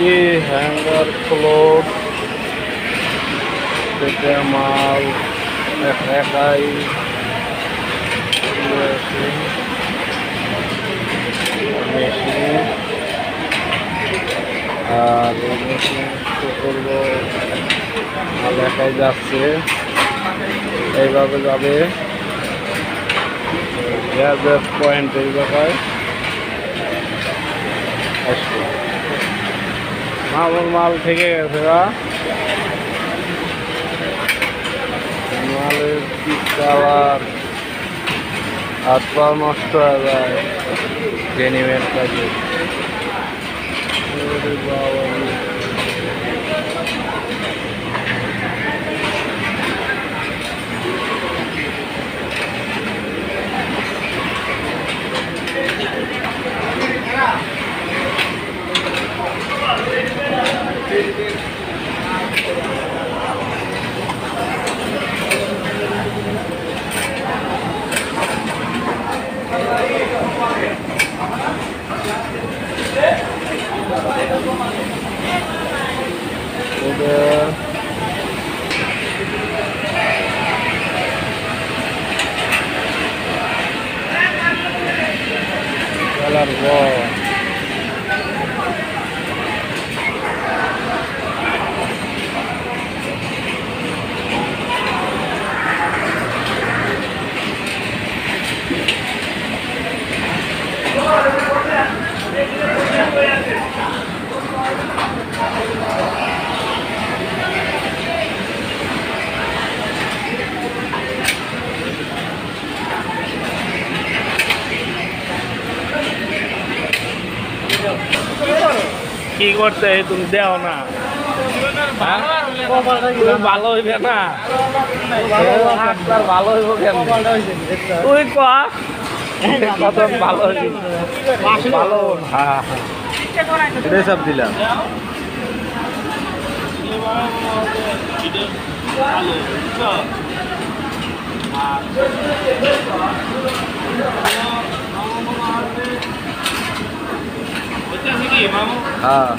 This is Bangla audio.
কি হ্যাঙ্গার ফ্লোর থেকে মাল একাই মেশিন আর মেশিন করবো মাল একাই যাচ্ছে এইভাবে যাবে গ্যাস পয়েন্ট এই জায়গায় আসবে মাল থেকে গেছে মালের কি কালার হাত পা নষ্ট হয়ে যায় ডেনিমের কাজে কি করতে তুমি দেও না ভালো হইবে না ভালো হইব কেন তুই কত ভালো ভালো হ্যাঁ হ্যাঁ সব দিলাম हाँ